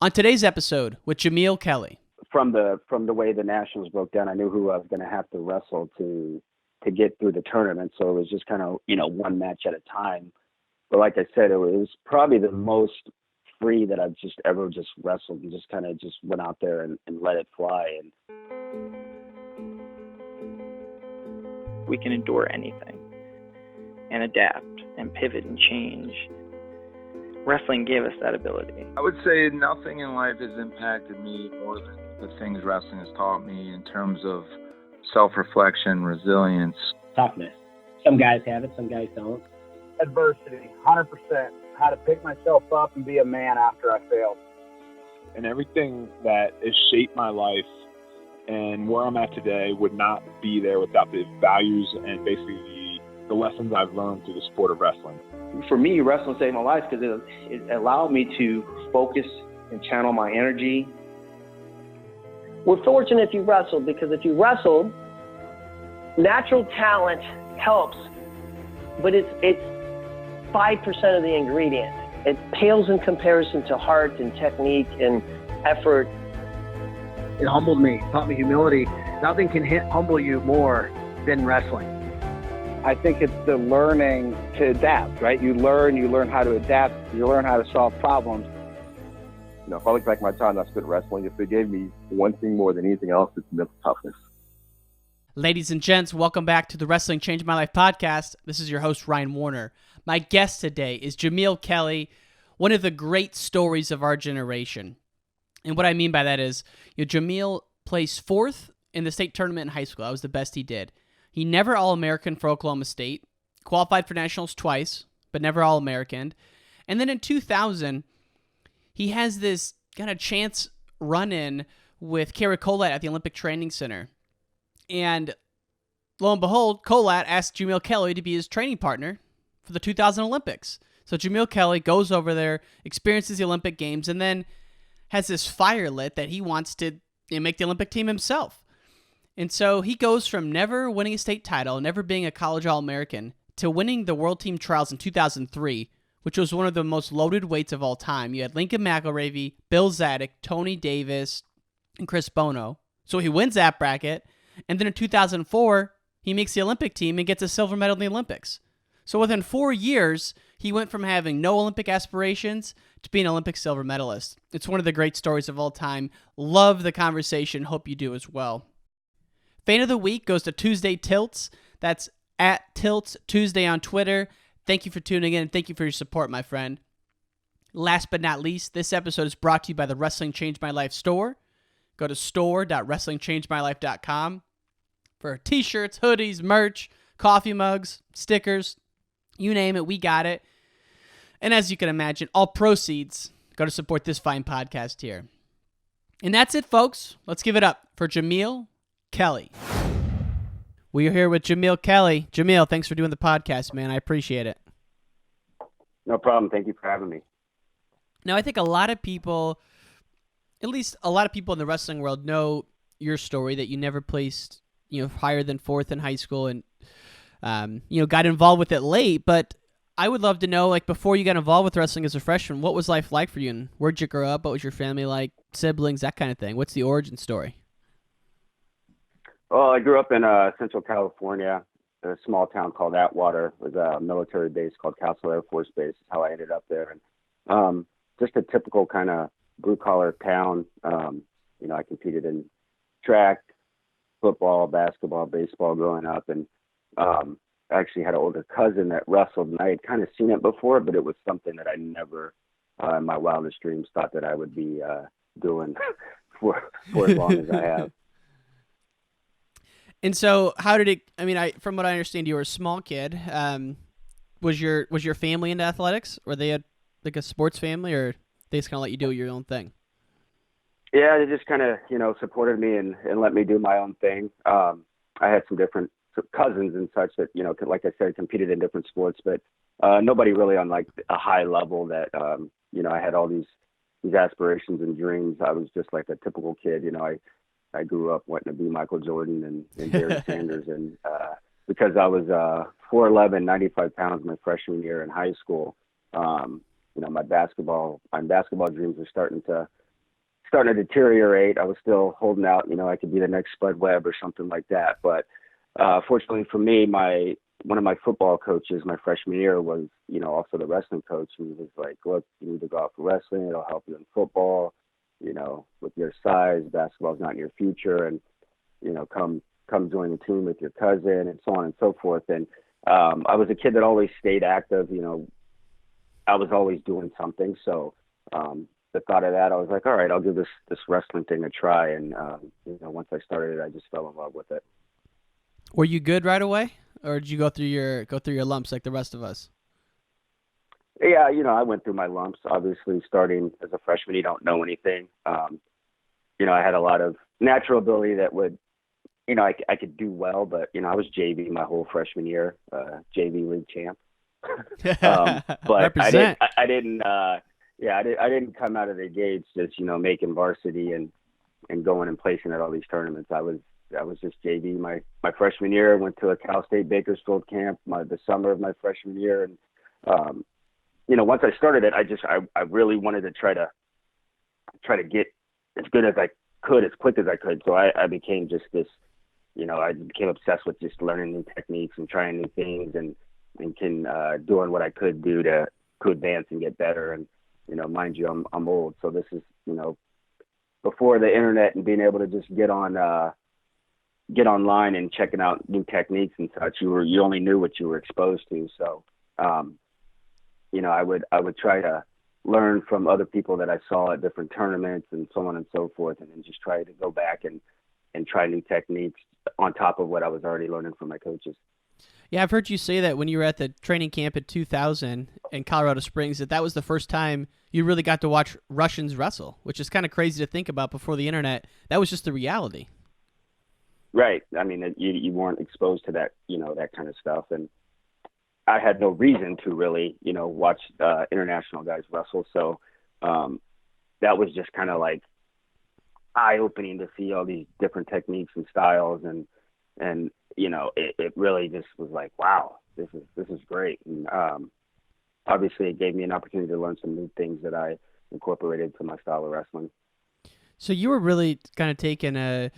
On today's episode with Jamill Kelly. From the way the Nationals broke down, I knew who I was going to have to wrestle to get through the tournament. So it was just kind of, one match at a time. But like I said, it was probably the most free that I've just ever just wrestled, and just kind of just went out there and let it fly. And we can endure anything and adapt and pivot and change. Wrestling gave us that ability. I would say nothing in life has impacted me more than the things wrestling has taught me in terms of self-reflection, resilience. Toughness. Some guys have it, some guys don't. Adversity, 100%. How to pick myself up and be a man after I failed. And everything that has shaped my life and where I'm at today would not be there without the values and basically the lessons I've learned through the sport of wrestling. For me, wrestling saved my life because it allowed me to focus and channel my energy. We're fortunate if you wrestled, because if you wrestled, natural talent helps, but it's 5% of the ingredient. It pales in comparison to heart and technique and effort. It humbled me, taught me humility. Nothing can humble you more than wrestling. I think it's the learning to adapt, right? You learn how to adapt, you learn how to solve problems. If I look back at my time I spent wrestling, if it gave me one thing more than anything else, it's mental toughness. Ladies and gents, welcome back to the Wrestling Changed My Life podcast. This is your host, Ryan Warner. My guest today is Jamill Kelly, one of the great stories of our generation. And what I mean by that is, Jamill placed fourth in the state tournament in high school. That was the best he did. He never All-American for Oklahoma State, qualified for nationals twice, but never All-American. And then in 2000, he has this kind of chance run-in with Kolat at the Olympic Training Center. And lo and behold, Kolat asked Jamill Kelly to be his training partner for the 2000 Olympics. So Jamill Kelly goes over there, experiences the Olympic Games, and then has this fire lit that he wants to make the Olympic team himself. And so he goes from never winning a state title, never being a college All-American, to winning the World Team Trials in 2003, which was one of the most loaded weights of all time. You had Lincoln McIlravy, Bill Zadick, Tony Davis, and Chris Bono. So he wins that bracket, and then in 2004, he makes the Olympic team and gets a silver medal in the Olympics. So within 4 years, he went from having no Olympic aspirations to being an Olympic silver medalist. It's one of the great stories of all time. Love the conversation. Hope you do as well. Fan of the Week goes to Tuesday Tilts. That's at Tilts Tuesday on Twitter. Thank you for tuning in, and thank you for your support, my friend. Last but not least, this episode is brought to you by the Wrestling Changed My Life store. Go to store.wrestlingchangedmylife.com for t-shirts, hoodies, merch, coffee mugs, stickers, you name it, we got it. And as you can imagine, all proceeds go to support this fine podcast here. And that's it, folks. Let's give it up for Jamill Kelly. We are here with Jamill Kelly. Jamill, thanks for doing the podcast, man. I appreciate it. no problem. Thank you for having me. Now, I think a lot of people, at least a lot of people in the wrestling world, know your story that you never placed, higher than fourth in high school and, got involved with it late. But I would love to know, before you got involved with wrestling as a freshman, what was life like for you? And where'd you grow up? What was your family like? Siblings, that kind of thing. What's the origin story? Well, I grew up in Central California, a small town called Atwater. It was a military base called Castle Air Force Base. Is how I ended up there. And just a typical kind of blue-collar town. I competed in track, football, basketball, baseball growing up. And I actually had an older cousin that wrestled, and I had kind of seen it before, but it was something that I never, in my wildest dreams, thought that I would be doing for as long as I have. And so, how did it? From what I understand, you were a small kid. Was your family into athletics? Were they a sports family, or they just kind of let you do your own thing? Yeah, they just kind of supported me and let me do my own thing. I had some different cousins and such that like I said, competed in different sports, but nobody really on a high level that I had all these aspirations and dreams. I was just like a typical kid. I grew up wanting to be Michael Jordan and Barry Sanders. And because I was 4'11", 95 pounds my freshman year in high school, my basketball dreams were starting to starting to deteriorate. I was still holding out, I could be the next Spud Webb or something like that. But fortunately for me, one of my football coaches my freshman year was, also the wrestling coach. He was like, look, you need to go out for wrestling. It'll help you in football, with your size. Basketball's not in your future. And, come join the team with your cousin and so on and so forth. And I was a kid that always stayed active. I was always doing something. So the thought of that, I was like, all right, I'll give this wrestling thing a try. And, once I started it, I just fell in love with it. Were you good right away, or did you go through your lumps like the rest of us? Yeah, I went through my lumps. Obviously, starting as a freshman, you don't know anything. I had a lot of natural ability that would, I could do well, but I was JV my whole freshman year, JV league champ. But Represent. I didn't come out of the gates just making varsity and going and placing at all these tournaments. I was just JV my freshman year. Went to a Cal State Bakersfield camp the summer of my freshman year, and once I started it, I really wanted to try to get as good as I could, as quick as I could. So I became just this, I became obsessed with just learning new techniques and trying new things and doing what I could do to advance and get better. And mind you, I'm old, so this is before the internet and being able to just get online and checking out new techniques and such. You only knew what you were exposed to. So I would try to learn from other people that I saw at different tournaments and so on and so forth, and then just try to go back and try new techniques on top of what I was already learning from my coaches. Yeah, I've heard you say that when you were at the training camp in 2000 in Colorado Springs, that was the first time you really got to watch Russians wrestle, which is kind of crazy to think about before the internet. That was just the reality. Right. I mean, you weren't exposed to that, that kind of stuff. And I had no reason to really, watch international guys wrestle. So that was just kind of like eye-opening to see all these different techniques and styles. And it really just was like, wow, this is great. And obviously it gave me an opportunity to learn some new things that I incorporated to my style of wrestling. So you were really kind of taking a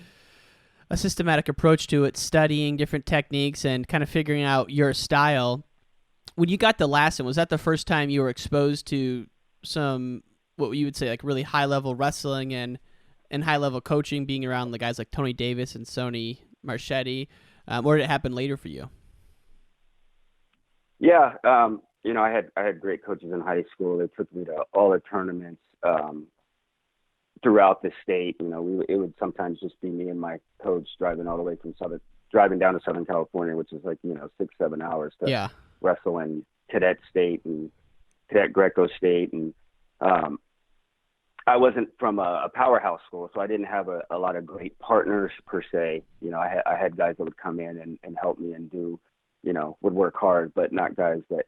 systematic approach to it, studying different techniques and kind of figuring out your style. When you got to Lassen, was that the first time you were exposed to some, what you would say, like really high-level wrestling and high-level coaching, being around the guys like Tony Davis and Sonny Marchetti, or did it happen later for you? Yeah, I had great coaches in high school. They took me to all the tournaments throughout the state. It would sometimes just be me and my coach driving all the way driving down to Southern California, which is like 6-7 hours to wrestle in Cadet State and Cadet Greco State. And I wasn't from a powerhouse school, so I didn't have a lot of great partners per se. I had guys that would come in and help me and do, would work hard, but not guys that,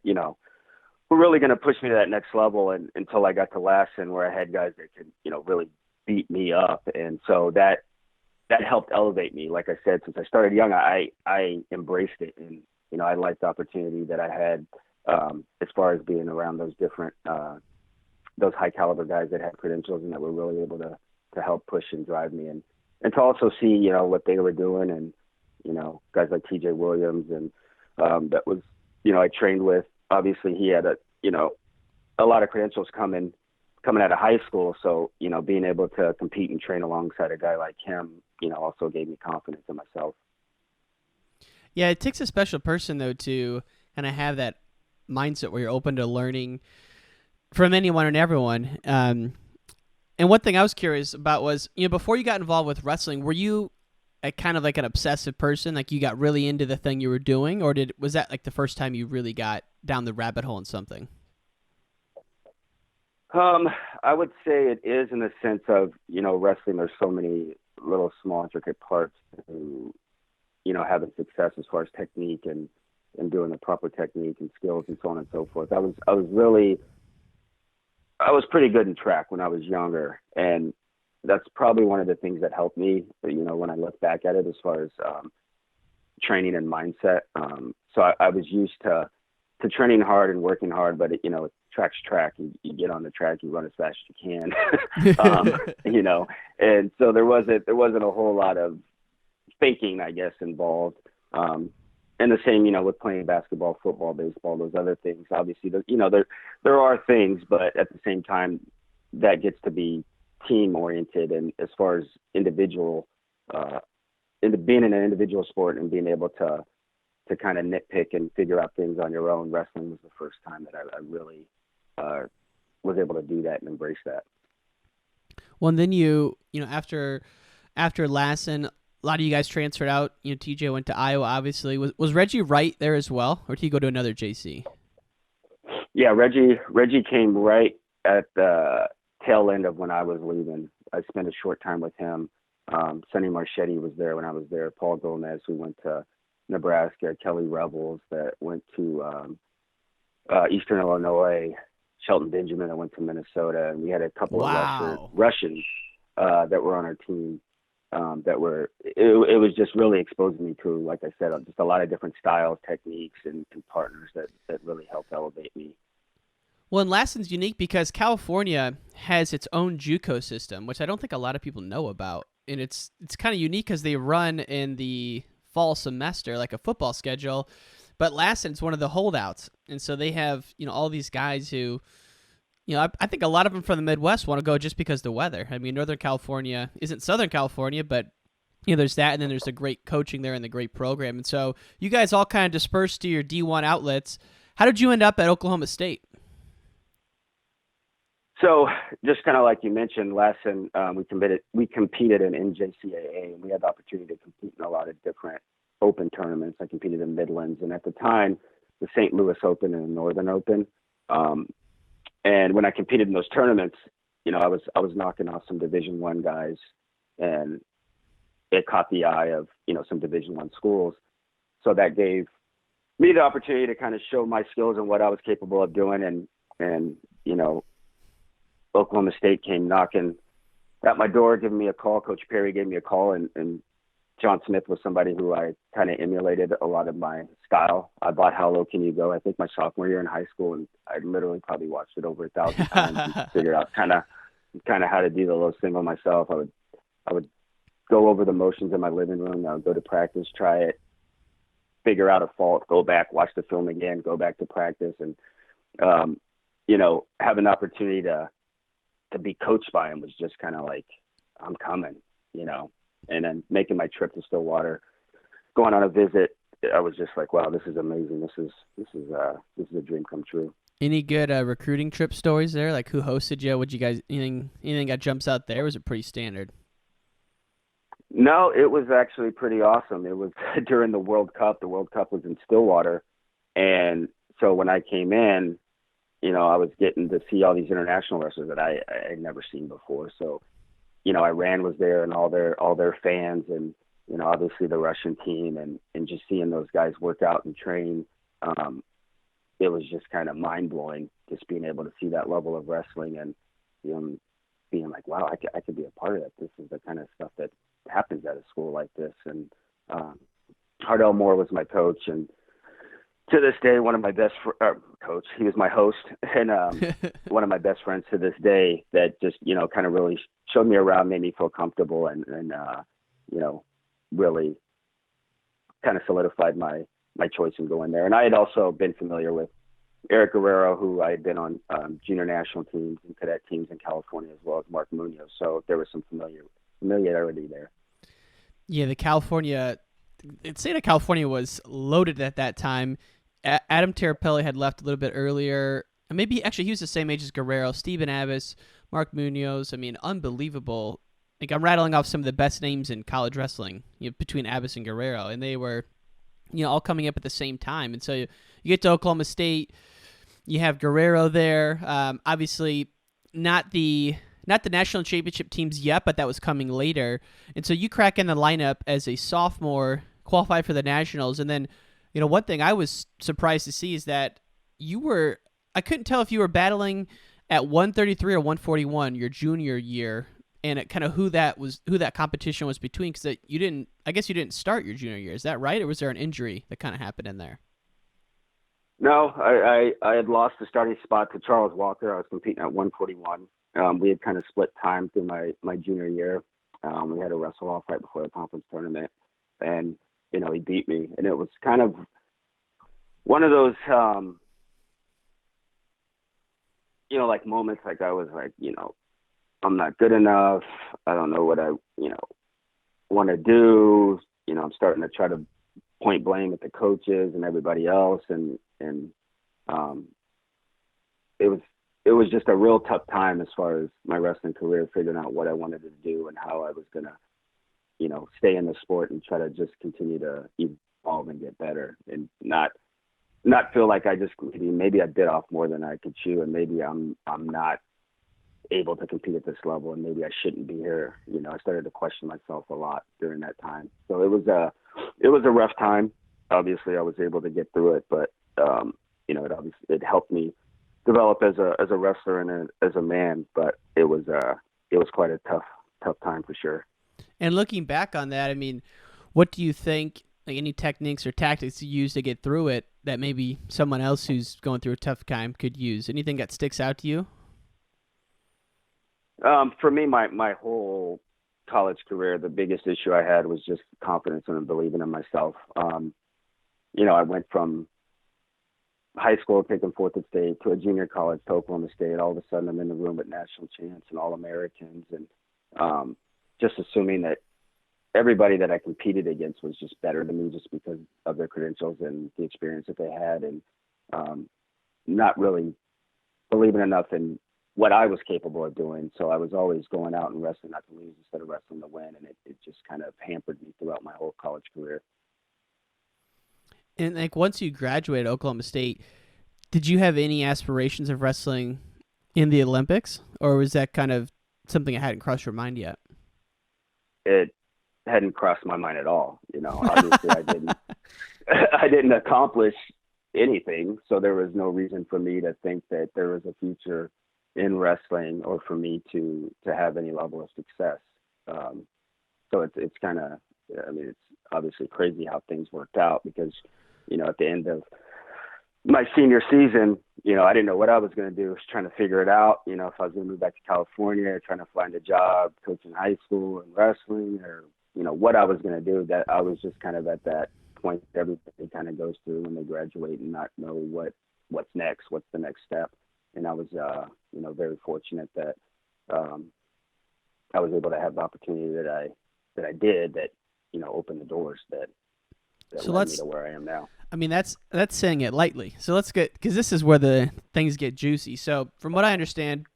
were really going to push me to that next level. And until I got to Lassen, where I had guys that could, really beat me up. And so that helped elevate me. Like I said, since I started young, I embraced it. And, I liked the opportunity that I had as far as being around those different, those high caliber guys that had credentials and that were really able to help push and drive me, and to also see, what they were doing, and, guys like TJ Williams, and that was, I trained with. Obviously he had a lot of credentials coming out of high school. So, being able to compete and train alongside a guy like him, also gave me confidence in myself. Yeah, it takes a special person, though, to kind of have that mindset where you're open to learning from anyone and everyone. And one thing I was curious about was, before you got involved with wrestling, were you a kind of like an obsessive person? Like you got really into the thing you were doing, or was that like the first time you really got down the rabbit hole in something? I would say it is, in the sense of, wrestling, there's so many little small intricate parts to, having success as far as technique and doing the proper technique and skills and so on and so forth. I was pretty good in track when I was younger, and that's probably one of the things that helped me, when I look back at it, as far as training and mindset. So I was used to training hard and working hard, but track's track. You get on the track, you run as fast as you can, you know. And so there wasn't a whole lot of faking, I guess, involved. And the same, you know, with playing basketball, football, baseball, those other things. Obviously, you know, there are things, but at the same time, that gets to be team oriented. And as far as individual, being in an individual sport and being able to kind of nitpick and figure out things on your own, wrestling was the first time that I really was able to do that and embrace that. Well, and then you know, after Lassen, a lot of you guys transferred out. You know, TJ went to Iowa, obviously. Was Reggie Wright there as well, or did he go to another JC? Yeah, Reggie came right at the tail end of when I was leaving. I spent a short time with him. Sonny Marchetti was there when I was there. Paul Gomez, who went to Nebraska. Kelly Rebels that went to Eastern Illinois. Shelton Benjamin that went to Minnesota. And we had a couple of Russians that were on our team. It was just really exposing me to, like I said, just a lot of different styles, techniques, and partners that really helped elevate me. Well, and Lassen's unique because California has its own JUCO system, which I don't think a lot of people know about. And it's kind of unique because they run in the fall semester, like a football schedule. But Lassen's one of the holdouts. And so they have, you know, all these guys who, you know, I think a lot of them from the Midwest want to go just because of the weather. I mean, Northern California isn't Southern California, but, you know, there's that, and then there's the great coaching there and the great program. And so you guys all kind of dispersed to your D1 outlets. How did you end up at Oklahoma State? So just kind of like you mentioned, Lassen, we competed in NJCAA, and we had the opportunity to compete in a lot of different open tournaments. I competed in Midlands, and at the time, the St. Louis Open and the Northern Open. And when I competed in those tournaments, you know, I was knocking off some Division I guys, and it caught the eye of, you know, some Division I schools. So that gave me the opportunity to kind of show my skills and what I was capable of doing. And you know, Oklahoma State came knocking at my door, giving me a call. Coach Perry gave me a call, and John Smith was somebody who I kind of emulated a lot of my style. I bought How Low Can You Go, I think my sophomore year in high school, and I literally probably watched it over 1,000 times and figured out kind of how to do the low single myself. I would go over the motions in my living room. I would go to practice, try it, figure out a fault, go back, watch the film again, go back to practice, and you know, have an opportunity to be coached by him was just kind of like, I'm coming, you know. And then making my trip to Stillwater, going on a visit, I was just like, wow, this is amazing. This is a dream come true. Any good recruiting trip stories there? Like, who hosted you? Would you guys anything that jumps out there? Was it pretty standard? No, it was actually pretty awesome. It was during the World Cup. The World Cup was in Stillwater, and so when I came in, you know, I was getting to see all these international wrestlers that I had never seen before. So, you know, Iran was there and all their fans, and, you know, obviously the Russian team, and just seeing those guys work out and train. It was just kind of mind blowing, just being able to see that level of wrestling and, you know, being like, wow, I could be a part of that. This is the kind of stuff that happens at a school like this. And Hardell Moore was my coach, and to this day, one of my best coach. He was my host, and one of my best friends to this day. That just, you know, kind of really showed me around, made me feel comfortable, and you know, really kind of solidified my choice in going there. And I had also been familiar with Eric Guerrero, who I had been on junior national teams and cadet teams in California, as well as Mark Munoz. So there was some familiarity there. Yeah, the state of California was loaded at that time. Adam Terapelli had left a little bit earlier. And maybe, actually, he was the same age as Guerrero. Stephen Abbas, Mark Munoz. I mean, unbelievable. Like, I'm rattling off some of the best names in college wrestling, you know, between Abbas and Guerrero. And they were, you know, all coming up at the same time. And so you get to Oklahoma State, you have Guerrero there. Obviously, not the national championship teams yet, but that was coming later. And so you crack in the lineup as a sophomore, qualify for the nationals. And then, you know, one thing I was surprised to see is that I couldn't tell if you were battling at 133 or 141 your junior year, and kind of who that competition was between, because I guess you didn't start your junior year. Is that right? Or was there an injury that kind of happened in there? No, I had lost the starting spot to Charles Walker. I was competing at 141. We had kind of split time through my junior year. We had a wrestle off right before the conference tournament, and he beat me, and it was kind of one of those like moments, like I was like, I'm not good enough. I don't know what I want to do. I'm starting to try to point blame at the coaches and everybody else, and it was just a real tough time as far as my wrestling career, figuring out what I wanted to do and how I was gonna stay in the sport and try to just continue to evolve and get better, and not feel like maybe I bit off more than I could chew, and maybe I'm not able to compete at this level, and maybe I shouldn't be here. I started to question myself a lot during that time. So it was a rough time. Obviously I was able to get through it, but it helped me develop as a wrestler and as a man, but it was quite a tough time for sure. And looking back on that, I mean, what do you think, like any techniques or tactics you use to get through it that maybe someone else who's going through a tough time could use? Anything that sticks out to you? For me, my whole college career, the biggest issue I had was just confidence and believing in myself. I went from high school taking fourth at state to a junior college to Oklahoma State. All of a sudden I'm in the room with national champs and All-Americans, and just assuming that everybody that I competed against was just better than me just because of their credentials and the experience that they had, and not really believing enough in what I was capable of doing. So I was always going out and wrestling not to lose instead of wrestling to win, and it just kind of hampered me throughout my whole college career. And like once you graduated Oklahoma State, did you have any aspirations of wrestling in the Olympics, or was that kind of something that hadn't crossed your mind yet? It hadn't crossed my mind at all. Obviously I didn't accomplish anything, so there was no reason for me to think that there was a future in wrestling or for me to have any level of success. So it's kind of, it's obviously crazy how things worked out, because at the end of my senior season, I didn't know what I was going to do. I was trying to figure it out, if I was going to move back to California, trying to find a job coaching high school and wrestling, or what I was going to do. That I was just kind of at that point everybody kind of goes through when they graduate and not know what's next, what's the next step. And I was very fortunate that I was able to have the opportunity that I did, that opened the doors that so led me to where I am now. I mean, that's saying it lightly. So let's get, because this is where the things get juicy. So from what I understand,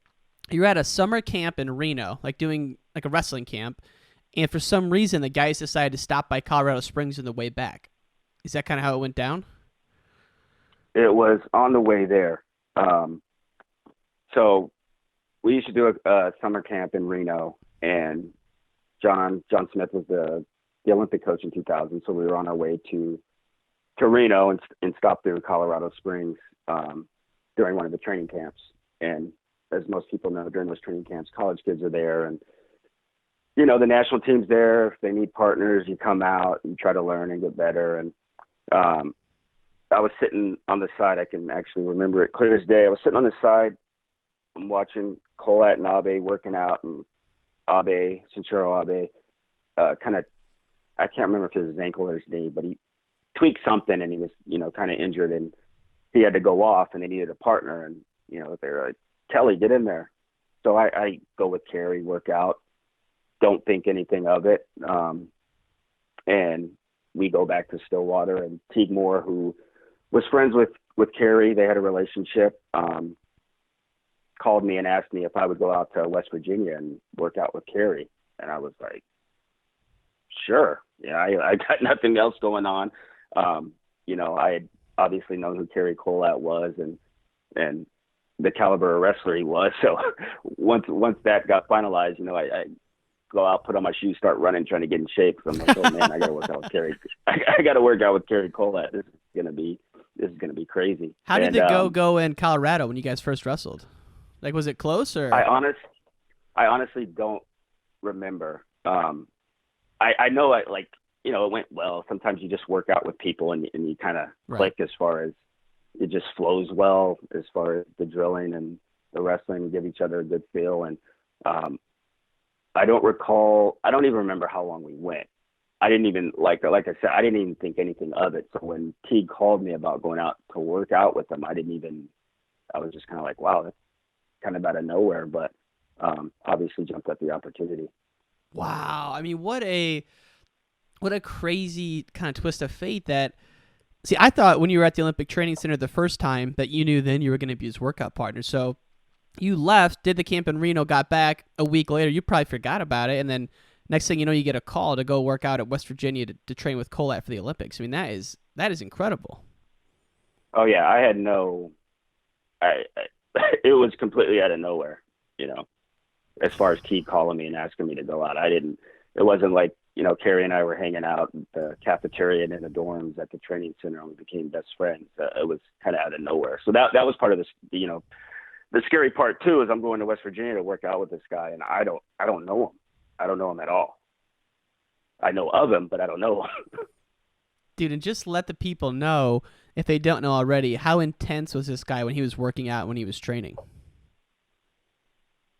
you're at a summer camp in Reno, like doing like a wrestling camp, and for some reason the guys decided to stop by Colorado Springs on the way back. Is that kind of how it went down? It was on the way there. So we used to do a summer camp in Reno, and John Smith was the Olympic coach in 2000. So we were on our way to Reno and stopped through Colorado Springs during one of the training camps. And as most people know, during those training camps, college kids are there, and the national team's there. If they need partners, you come out and try to learn and get better. And I was sitting on the side. I can actually remember it clear as day. I was sitting on the side. I'm watching Kolat and Abe working out, and Sincero Abe, I can't remember if it was his ankle or his knee, but he tweaked something, and he was, kind of injured, and he had to go off, and they needed a partner. And, they're like, Kelly, get in there. So I go with Kerry, work out, don't think anything of it. And we go back to Stillwater, and Teague Moore, who was friends with Kerry, they had a relationship, called me and asked me if I would go out to West Virginia and work out with Kerry. And I was like, sure. Yeah, I got nothing else going on. I had obviously known who Kerry Kolat was and the caliber of wrestler he was. So once that got finalized, I go out, put on my shoes, start running, trying to get in shape. So I'm like, oh man, I got to work out with Kerry. I got to work out with Kerry Kolat. This is gonna be crazy. How did the go in Colorado when you guys first wrestled? Like, was it close or? I honestly don't remember. I know it went well. Sometimes you just work out with people and you kind of click as far as it just flows well as far as the drilling and the wrestling. We give each other a good feel. And I don't even remember how long we went. I didn't even, like I said, I didn't even think anything of it. So when Teague called me about going out to work out with him, I was just kind of like, wow, that's kind of out of nowhere, but obviously jumped at the opportunity. Wow. I mean, what a crazy kind of twist of fate that, see, I thought when you were at the Olympic Training Center the first time that you knew then you were going to be his workout partner. So you left, did the camp in Reno, got back a week later. You probably forgot about it. And then next thing you know, you get a call to go work out at West Virginia to train with Kolat for the Olympics. I mean, that is incredible. Oh yeah. I had it was completely out of nowhere, as far as Teague calling me and asking me to go out. It wasn't like, Carrie and I were hanging out in the cafeteria and in the dorms at the training center and we became best friends. It was kind of out of nowhere. So that was part of this, the scary part too, is I'm going to West Virginia to work out with this guy and I don't know him. I don't know him at all. I know of him, but I don't know him. Dude, and just let the people know, if they don't know already, how intense was this guy when he was working out, when he was training?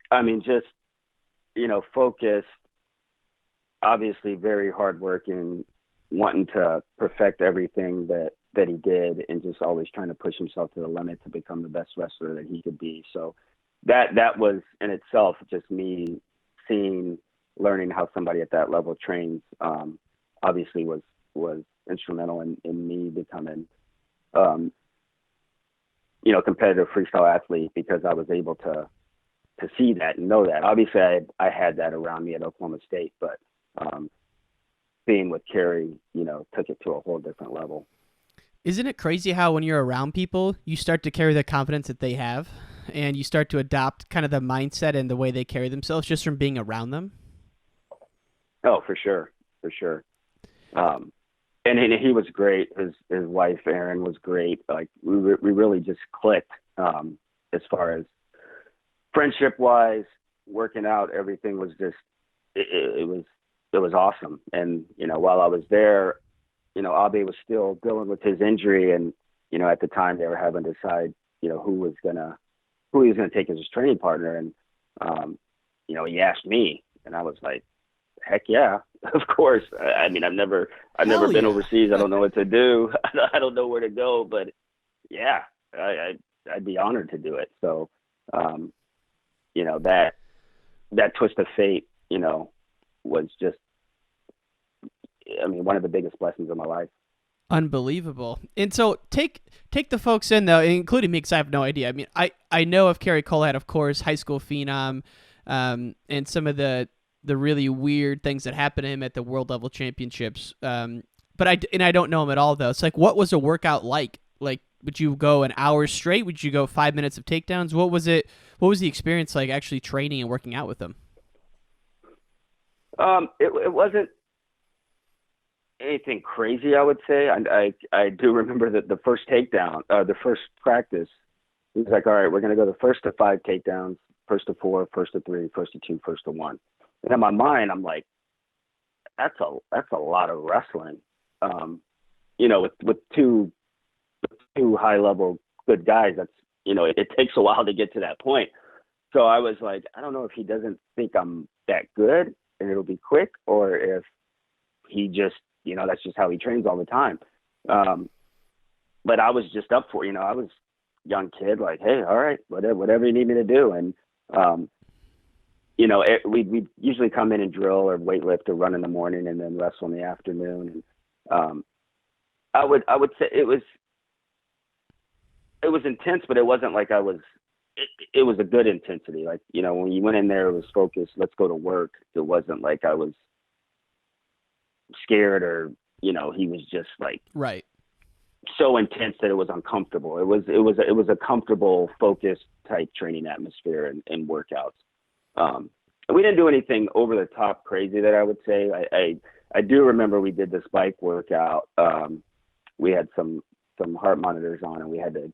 I mean, just, focused, obviously very hardworking, wanting to perfect everything that he did and just always trying to push himself to the limit to become the best wrestler that he could be. So that was in itself just me learning how somebody at that level trains, obviously was instrumental in me becoming, competitive freestyle athlete, because I was able to see that and know that. Obviously I had that around me at Oklahoma State, but being with Carrie, took it to a whole different level. Isn't it crazy how when you're around people, you start to carry the confidence that they have and you start to adopt kind of the mindset and the way they carry themselves just from being around them? Oh, for sure. And he was great. His wife, Erin, was great. Like we really just clicked, as far as friendship wise, working out, everything was just, it was awesome. And, while I was there, Abe was still dealing with his injury. And, at the time they were having to decide, who he was going to take as his training partner. And, he asked me and I was like, heck yeah, of course. I mean, I've never been overseas. I don't know what to do. I don't know where to go, but yeah, I'd be honored to do it. So, that twist of fate, was just, one of the biggest blessings of my life. Unbelievable. And so take the folks in, though, including me, because I have no idea. I mean, I know of Kerry Kolat, of course, high school phenom, and some of the really weird things that happened to him at the world level championships. But I don't know him at all, though. It's like, what was a workout like? Like, would you go an hour straight? Would you go 5 minutes of takedowns? What was it? What was the experience like actually training and working out with him? It wasn't anything crazy, I would say. I do remember that the first takedown, the first practice, he was like, all right, we're going to go the first to 5 takedowns, first to 4, first to 3, first to 2, first to 1. And in my mind, I'm like, that's a lot of wrestling. With two high level good guys, that's, it takes a while to get to that point. So I was like, I don't know if he doesn't think I'm that good and it'll be quick, or if he just, that's just how he trains all the time. But I was just up for, I was a young kid, like, hey, all right, whatever you need me to do. And, we usually come in and drill or weightlift or run in the morning and then wrestle in the afternoon. And I would say it was intense, but it wasn't like it was a good intensity. Like, when you went in there, it was focused, let's go to work. It wasn't like I was scared or, he was just like, right, so intense that it was uncomfortable. It was a comfortable, focused type training atmosphere and workouts. We didn't do anything over the top crazy that I would say. I do remember we did this bike workout. We had some heart monitors on, and we had to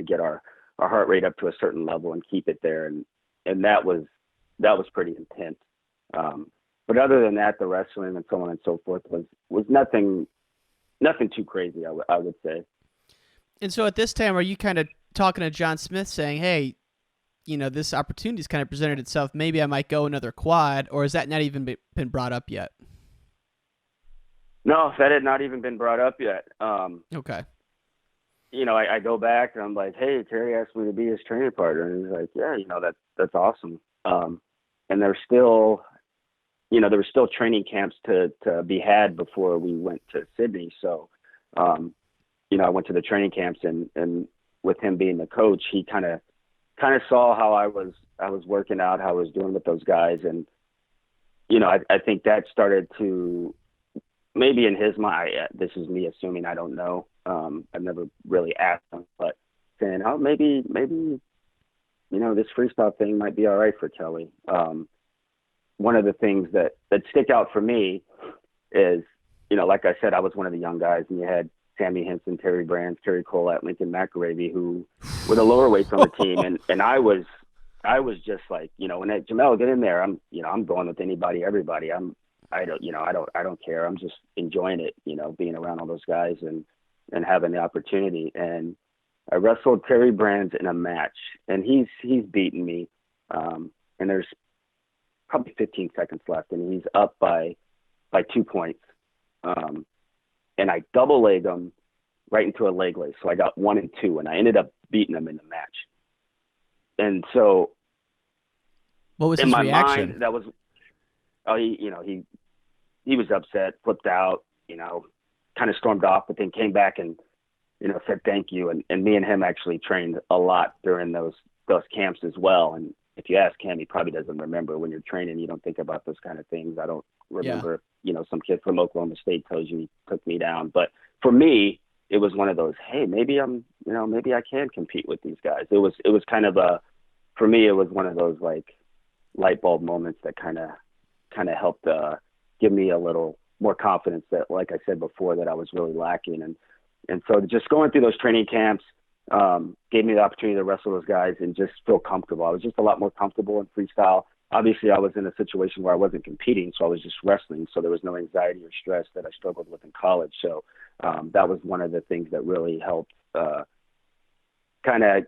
get our heart rate up to a certain level and keep it there. And that was pretty intense. But other than that, the wrestling and so on and so forth was nothing too crazy, I would say. And so at this time, are you kind of talking to John Smith saying, hey, this opportunity's kind of presented itself. Maybe I might go another quad, or has that not even been brought up yet? No, that had not even been brought up yet. Okay. I go back and I'm like, hey, Terry asked me to be his training partner. And he's like, yeah, that's awesome. And there's still, there were still training camps to be had before we went to Sydney. So, I went to the training camps and with him being the coach, he kind of saw how I was working out, how I was doing with those guys. And, I think that started to, maybe in his mind, this is me assuming, I don't know. I've never really asked him, but saying, oh, maybe, this freestyle thing might be all right for Kelly. One of the things that stick out for me is, like I said, I was one of the young guys, and you had Sammy Henson, Terry Brands, Terry Kolat, Lincoln McIlravy, who were the lower weights on the team. And I was just like, when Jamill, get in there, I'm going with anybody, everybody. I don't care. I'm just enjoying it, being around all those guys and having the opportunity. And I wrestled Terry Brands in a match, and he's beaten me. And there's probably 15 seconds left, and he's up by 2 points. And I double leg him right into a leg lace. So I got 1 and 2, and I ended up beating him in the match. And so what was in his my reaction? mind, that was, he was upset, flipped out, kind of stormed off, but then came back and, said thank you. And me and him actually trained a lot during those camps as well. And if you ask him, he probably doesn't remember. When you're training, you don't think about those kind of things. I don't remember, some kid from Oklahoma State tells you he took me down. But for me, it was one of those, hey, maybe maybe I can compete with these guys. It was kind of for me, it was one of those like light bulb moments that kind of helped give me a little more confidence that, like I said before, that I was really lacking. And so just going through those training camps gave me the opportunity to wrestle those guys and just feel comfortable. I was just a lot more comfortable in freestyle. Obviously, I was in a situation where I wasn't competing, so I was just wrestling. So there was no anxiety or stress that I struggled with in college. So that was one of the things that really helped kind of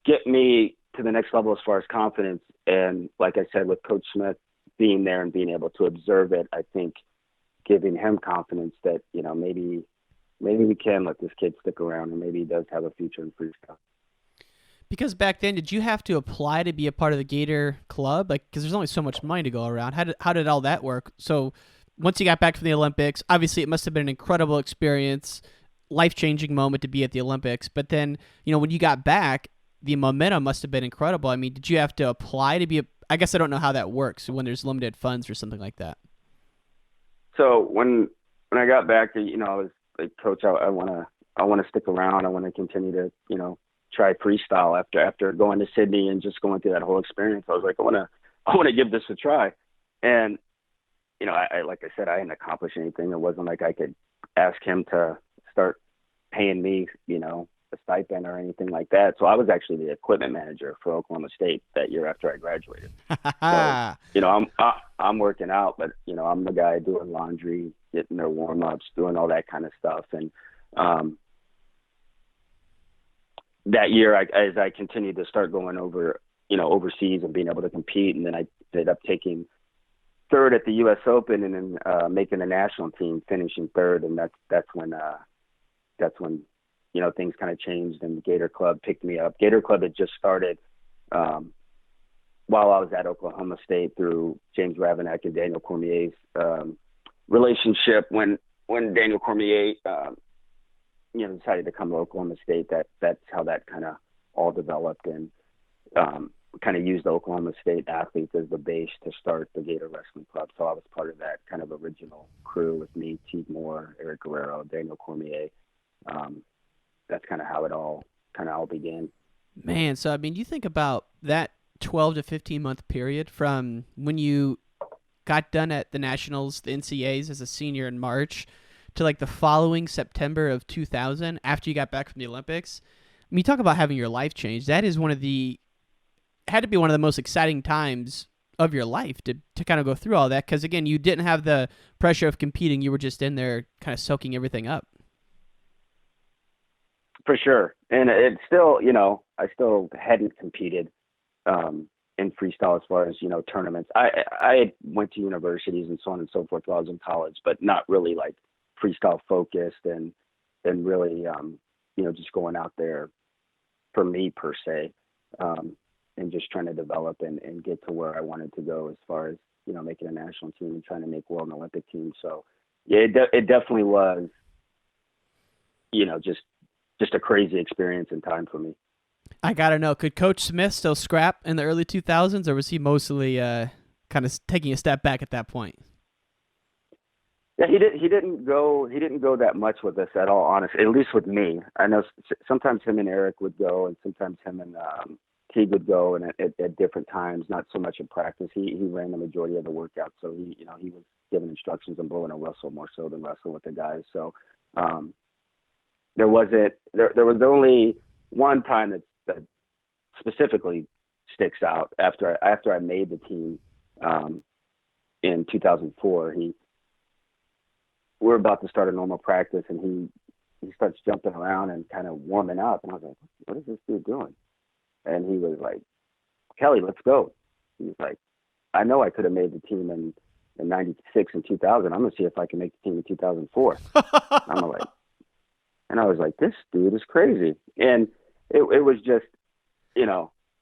get me to the next level as far as confidence. And like I said, with Coach Smith being there and being able to observe it, I think giving him confidence that, maybe we can let this kid stick around, and maybe he does have a future in freestyle. Because back then, did you have to apply to be a part of the Gator Club? Because there's only so much money to go around. How did all that work? So once you got back from the Olympics, obviously it must have been an incredible experience, life-changing moment to be at the Olympics. But then, when you got back, the momentum must have been incredible. I mean, did you have to apply to be I guess I don't know how that works when there's limited funds or something like that. So when I got back, I was like, Coach, I want to stick around. I want to continue to, try freestyle after going to Sydney and just going through that whole experience. I was like, I want to give this a try. And, I like I said, I didn't accomplish anything. It wasn't like I could ask him to start paying me, a stipend or anything like that. So I was actually the equipment manager for Oklahoma State that year after I graduated. So, I'm working out, but, I'm the guy doing laundry, getting their warm-ups, doing all that kind of stuff. And that year, as I continued to start going over, overseas and being able to compete, and then I ended up taking third at the U.S. Open and then making the national team, finishing third. And that's when things kind of changed, and the Gator Club picked me up. Gator Club had just started while I was at Oklahoma State through James Ravenak and Daniel Cormier's relationship. When Daniel Cormier, decided to come to Oklahoma State, that's how that kind of all developed, and kind of used the Oklahoma State athletes as the base to start the Gator Wrestling Club. So I was part of that kind of original crew with me, Teague Moore, Eric Guerrero, Daniel Cormier. That's kind of how it all began. Man, so I mean, you think about that 12 to 15 month period from when you got done at the Nationals, the NCAAs as a senior in March, to like the following September of 2000 after you got back from the Olympics. I mean, you talk about having your life changed. That is had to be one of the most exciting times of your life to kind of go through all that. Because again, you didn't have the pressure of competing. You were just in there kind of soaking everything up. For sure. And it's still, I still hadn't competed in freestyle as far as, tournaments. I went to universities and so on and so forth while I was in college, but not really like freestyle focused and really, just going out there for me per se, and just trying to develop and get to where I wanted to go as far as, making a national team and trying to make world and Olympic team. So yeah, it definitely was, just a crazy experience and time for me. I gotta know, could Coach Smith still scrap in the early 2000s, or was he mostly kind of taking a step back at that point? Yeah, he didn't go that much with us at all, honestly. At least with me. I know sometimes him and Eric would go, and sometimes him and Teague would go, and at different times. Not so much in practice. He ran the majority of the workouts, so he was giving instructions on blowing a whistle more so than wrestling with the guys. So there was only one time that specifically sticks out after I made the team in 2004. We're about to start a normal practice, and he starts jumping around and kind of warming up, and I was like, what is this dude doing? And he was like, Kelly, let's go. He was like, I know I could have made the team in 96 and 2000. I'm gonna see if I can make the team in 2004. And I was like, this dude is crazy. And it was just,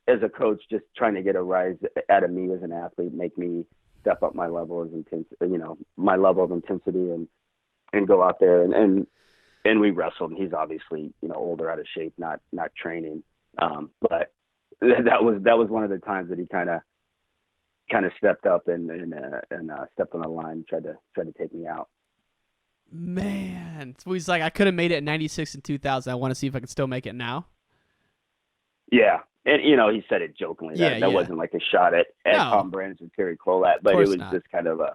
as a coach, just trying to get a rise out of me as an athlete, make me step up my level of intensity and go out there and we wrestled. And he's obviously, older, out of shape, not training. But that was one of the times that he kind of stepped up and stepped on the line, tried to take me out. Man, so he's like, I could have made it in 96 and 2000. I want to see if I can still make it now. Yeah. And, he said it jokingly. That wasn't like a shot at Tom Brands or Terry Kolat, but it was just kind of a,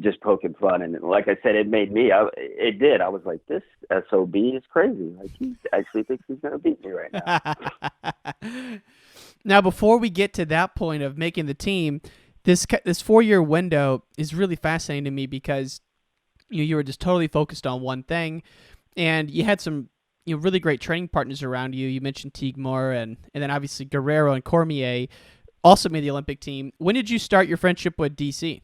just poking fun. And like I said, it made me, it did. I was like, this SOB is crazy. Like, he actually thinks he's going to beat me right now. Now, before we get to that point of making the team, this 4-year window is really fascinating to me because you were just totally focused on one thing, and you had some really great training partners around you. You mentioned Teague Moore, and then obviously Guerrero and Cormier also made the Olympic team. When did you start your friendship with DC?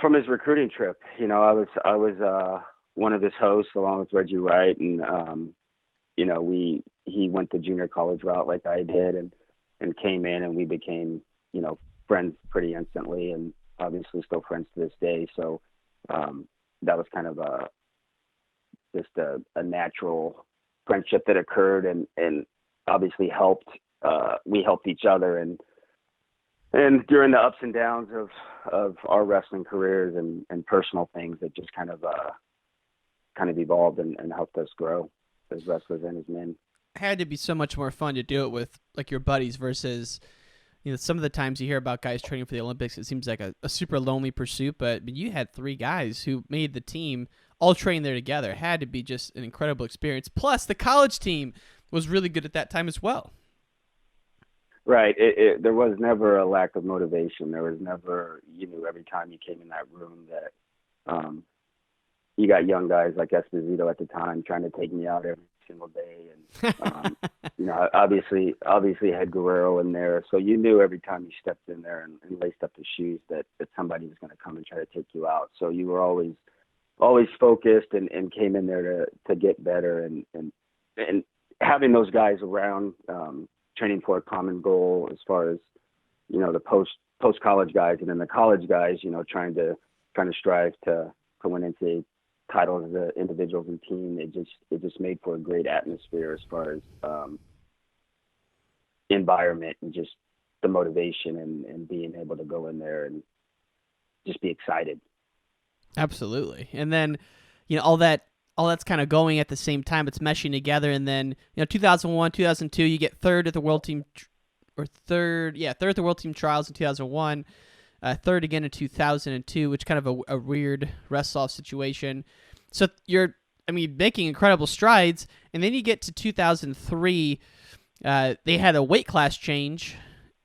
From his recruiting trip. I was one of his hosts along with Reggie Wright, and he went the junior college route like I did, and came in, and we became friends pretty instantly, and obviously still friends to this day. So that was kind of just a natural friendship that occurred, and obviously helped. We helped each other, and during the ups and downs of our wrestling careers and personal things that just kind of evolved and helped us grow as wrestlers and as men. Had to be so much more fun to do it with like your buddies versus some of the times you hear about guys training for the Olympics, it seems like a super lonely pursuit, but you had 3 guys who made the team all train there together. It had to be just an incredible experience. Plus the college team was really good at that time as well. Right. There was never a lack of motivation. There was never, every time you came in that room that you got young guys like Esposito at the time trying to take me out every single day. And, obviously had Guerrero in there. So you knew every time you stepped in there and laced up the shoes that somebody was going to come and try to take you out. So you were always focused and came in there to get better and having those guys around, training for a common goal as far as, the post college guys and then the college guys, trying to strive to win NCAA titles as individuals and team. It just made for a great atmosphere as far as environment and just the motivation and being able to go in there and just be excited. Absolutely. And then, all that's kind of going at the same time. It's meshing together. And then, 2001, 2002, you get third at the World Team, third at the World Team Trials in 2001, third again in 2002, which kind of a weird wrestle-off situation. So you're, making incredible strides. And then you get to 2003, they had a weight class change,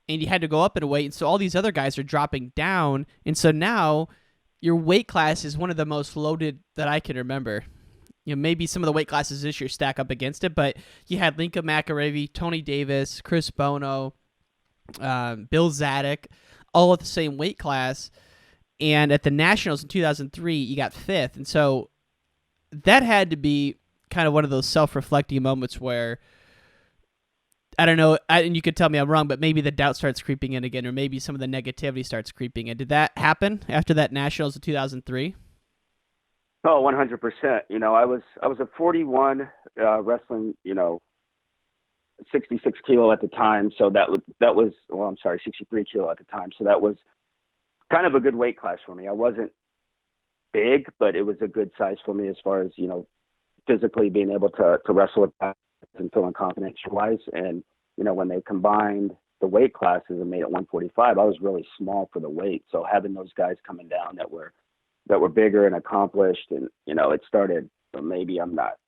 and you had to go up in a weight. And so all these other guys are dropping down. And so now your weight class is one of the most loaded that I can remember. Maybe some of the weight classes this year stack up against it, but you had Lincoln McIlravy, Tony Davis, Chris Bono, Bill Zadick, all at the same weight class. And at the Nationals in 2003, you got fifth. And so that had to be kind of one of those self-reflecting moments where, I don't know, and you could tell me I'm wrong, but maybe the doubt starts creeping in again, or maybe some of the negativity starts creeping in. Did that happen after that Nationals in 2003? Oh, 100%. I was a 41 wrestling, 66 kilo at the time. So that was 63 kilo at the time. So that was kind of a good weight class for me. I wasn't big, but it was a good size for me as far as, physically being able to wrestle with that and feeling confident wise. And, when they combined the weight classes and made it 145, I was really small for the weight. So having those guys coming down that were bigger and accomplished, and, it started, maybe I'm not,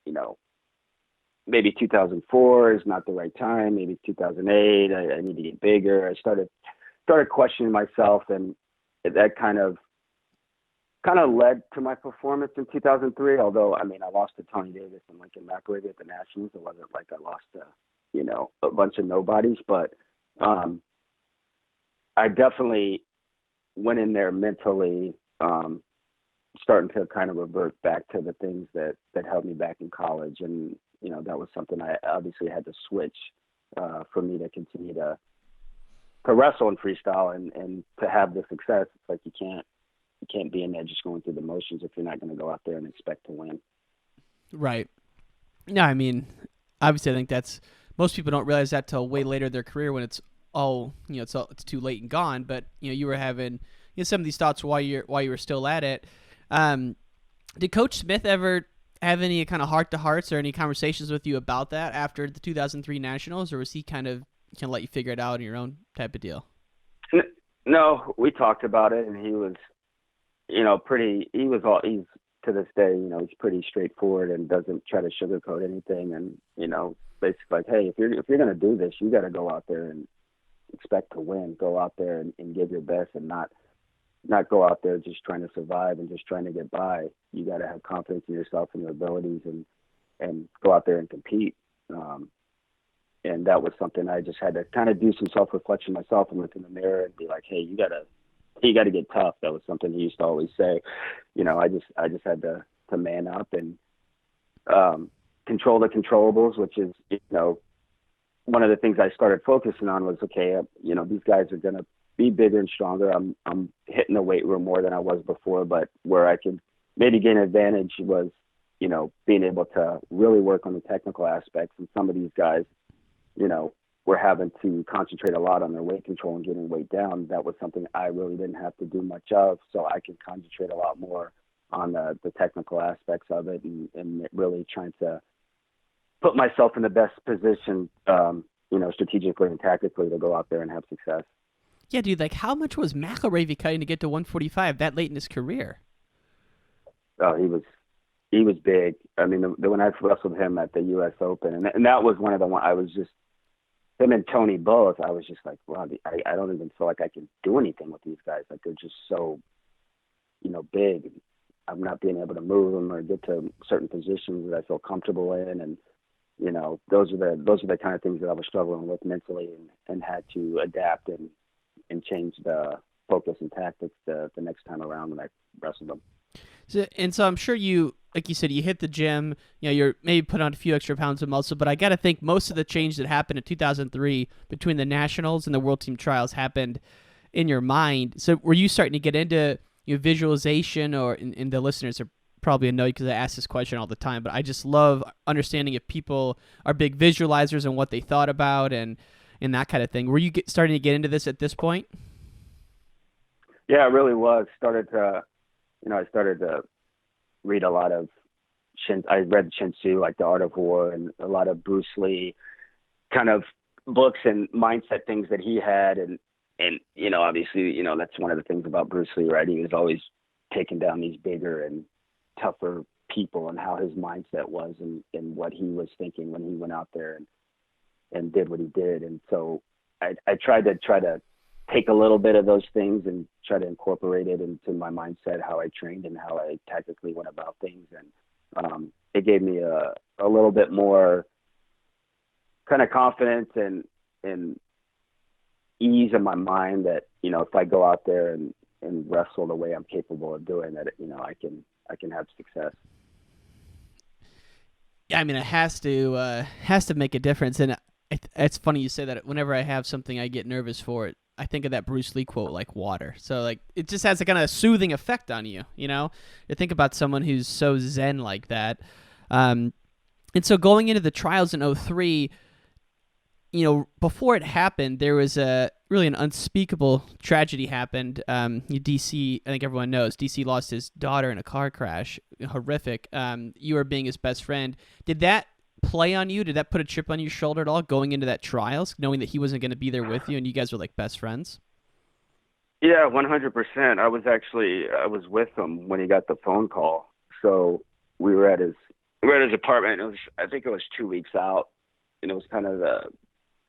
maybe 2004 is not the right time. Maybe 2008, I need to get bigger. I started questioning myself, and that kind of led to my performance in 2003. Although, I lost to Tony Davis and Lincoln McIlravy at the Nationals. It wasn't like I lost to, a bunch of nobodies, but I definitely went in there mentally, starting to kind of revert back to the things that held me back in college. And, that was something I obviously had to switch for me to continue to wrestle in freestyle and to have the success. It's like you can't be in there just going through the motions if you're not going to go out there and expect to win. Right. No, obviously I think that's, most people don't realize that till way later in their career when it's all, it's too late and gone. But, you were having some of these thoughts while you were still at it. Did Coach Smith ever have any kind of heart-to-hearts or any conversations with you about that after the 2003 Nationals, or was he kind of let you figure it out on your own type of deal? No, we talked about it, and he was, he's to this day, he's pretty straightforward and doesn't try to sugarcoat anything. And, basically like, hey, if you're going to do this, you got to go out there and expect to win. Go out there and give your best, and not go out there just trying to survive and just trying to get by. You got to have confidence in yourself and your abilities, and go out there and compete. And that was something I just had to kind of do some self-reflection myself and look in the mirror and be like, hey, you got to get tough. That was something he used to always say. I just had to man up and control the controllables, which is, one of the things I started focusing on was, okay, these guys are going to be bigger and stronger. I'm hitting the weight room more than I was before, but where I could maybe gain advantage was, being able to really work on the technical aspects. And some of these guys, were having to concentrate a lot on their weight control and getting weight down. That was something I really didn't have to do much of. So I could concentrate a lot more on the technical aspects of it, and really trying to put myself in the best position, strategically and tactically to go out there and have success. Yeah, dude, how much was McIlravy cutting to get to 145 that late in his career? Oh, he was big. When I wrestled him at the U.S. Open, and that was one of the ones I was just, him and Tony both, I was just like, wow, I don't even feel like I can do anything with these guys. Like, they're just so, big. I'm not being able to move them or get to certain positions that I feel comfortable in. And, those are the kind of things that I was struggling with mentally, and had to adapt and change the focus and tactics the next time around when I wrestled them. So I'm sure you, like you said, you hit the gym, you're maybe put on a few extra pounds of muscle, but I got to think most of the change that happened in 2003 between the Nationals and the World Team Trials happened in your mind. So were you starting to get into visualization, or, and the listeners are probably annoyed because I ask this question all the time, but I just love understanding if people are big visualizers and what they thought about and that kind of thing. Were you starting to get into this at this point? Yeah, it really was. I started to read a lot of I read Shin Tzu, like The Art of War, and a lot of Bruce Lee kind of books and mindset things that he had. And obviously, that's one of the things about Bruce Lee, right? He was always taking down these bigger and tougher people, and how his mindset was, and what he was thinking when he went out there and did what he did. And so I tried to take a little bit of those things and try to incorporate it into my mindset, how I trained and how I tactically went about things. And it gave me a little bit more kind of confidence and ease in my mind that, if I go out there and wrestle the way I'm capable of doing that, I can have success. Yeah, I mean, it has to make a difference. And it's funny you say that. Whenever I have something I get nervous for it, I think of that Bruce Lee quote, like water. So like it just has a kind of soothing effect on you, You think about someone who's so zen like that. And so going into the trials in 2003, before it happened, there was really an unspeakable tragedy happened. DC, I think everyone knows, DC lost his daughter in a car crash. Horrific. You were being his best friend. Did that play on you? Did that put a chip on your shoulder at all going into that trials, knowing that he wasn't going to be there with you and you guys were like best friends? Yeah, 100%. I was with him when he got the phone call. So we were at his apartment. I think it was 2 weeks out, and it was kind of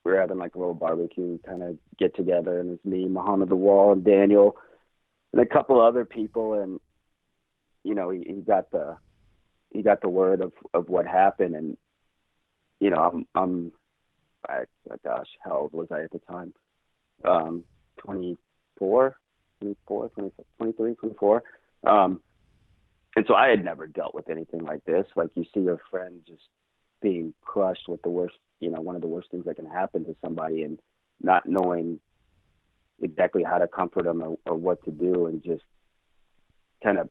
we were having like a little barbecue kind of get together, and it's me, Muhammad the Wall, and Daniel, and a couple other people, and he got the word of what happened, and gosh, how old was I at the time? 24, 23, 24. And so I had never dealt with anything like this. Like, you see your friend just being crushed with the worst, one of the worst things that can happen to somebody, and not knowing exactly how to comfort them or what to do, and just kind of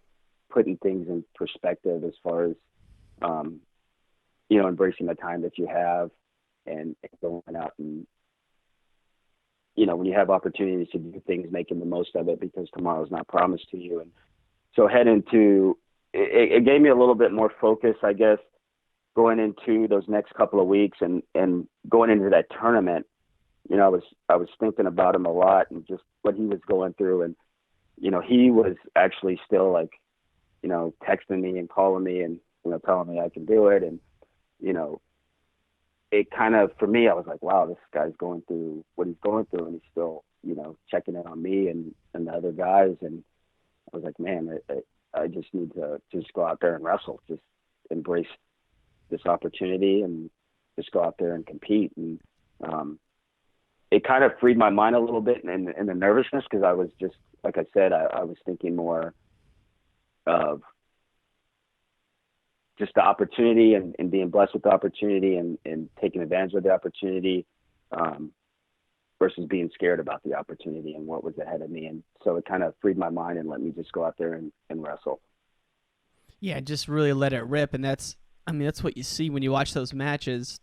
putting things in perspective as far as, embracing the time that you have and going out and, when you have opportunities to do things, making the most of it, because tomorrow's not promised to you. And so it gave me a little bit more focus, I guess, going into those next couple of weeks and going into that tournament. I was thinking about him a lot and just what he was going through. And, he was actually still like, texting me and calling me and, telling me I can do it. And, it kind of, for me, I was like, wow, this guy's going through what he's going through, and he's still, checking in on me and the other guys. And I was like, man, I just need to just go out there and wrestle, just embrace this opportunity and just go out there and compete. And it kind of freed my mind a little bit in the nervousness, because I was just, like I said, I was thinking more of just the opportunity and being blessed with the opportunity and taking advantage of the opportunity, versus being scared about the opportunity and what was ahead of me. And so it kind of freed my mind and let me just go out there and wrestle. Yeah, just really let it rip. And that's what you see when you watch those matches.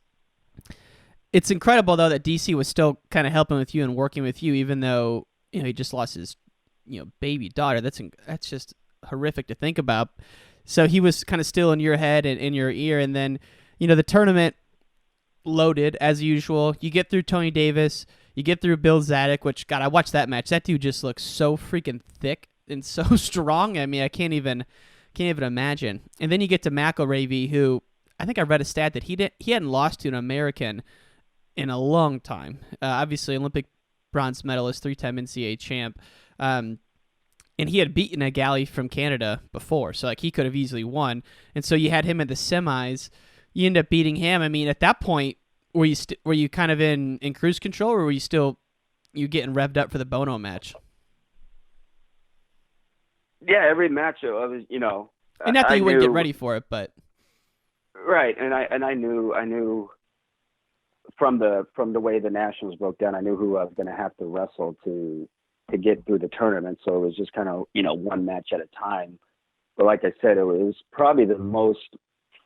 It's incredible, though, that DC was still kind of helping with you and working with you, even though, he just lost his, baby daughter. That's just horrific to think about. So he was kind of still in your head and in your ear. And then, the tournament loaded as usual. You get through Tony Davis. You get through Bill Zadick, which, God, I watched that match. That dude just looks so freaking thick and so strong. I mean, I can't even imagine. And then you get to McIlravy, who I think I read a stat that he hadn't lost to an American in a long time. Obviously, Olympic bronze medalist, 3-time NCAA champ. And he had beaten a galley from Canada before, so like he could have easily won. And so you had him in the semis. You end up beating him. I mean, at that point, were you kind of in cruise control, or were you still getting revved up for the Bono match? Yeah, every match I was, and not that you wouldn't get ready for it, but right. And I knew from the way the nationals broke down, I knew who I was going to have to wrestle to get through the tournament. So it was just kind of, one match at a time. But like I said, it was probably the most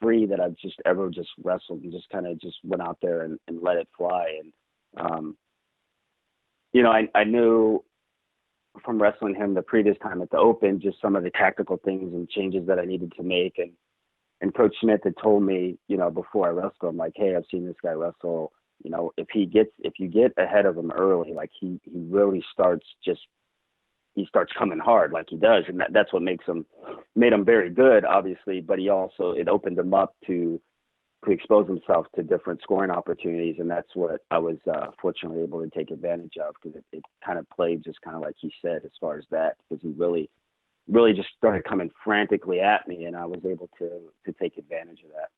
free that I've just ever just wrestled, and just kind of just went out there and let it fly. And, I knew from wrestling him the previous time at the Open, just some of the tactical things and changes that I needed to make. And Coach Smith had told me, before I wrestled him, like, hey, I've seen this guy wrestle. If you get ahead of him early, like he really starts coming hard like he does. And that's what made him very good, obviously, but it opened him up to expose himself to different scoring opportunities, and that's what I was fortunately able to take advantage of, because it kind of played just kind of like he said as far as that, because he really just started coming frantically at me, and I was able to take advantage of that.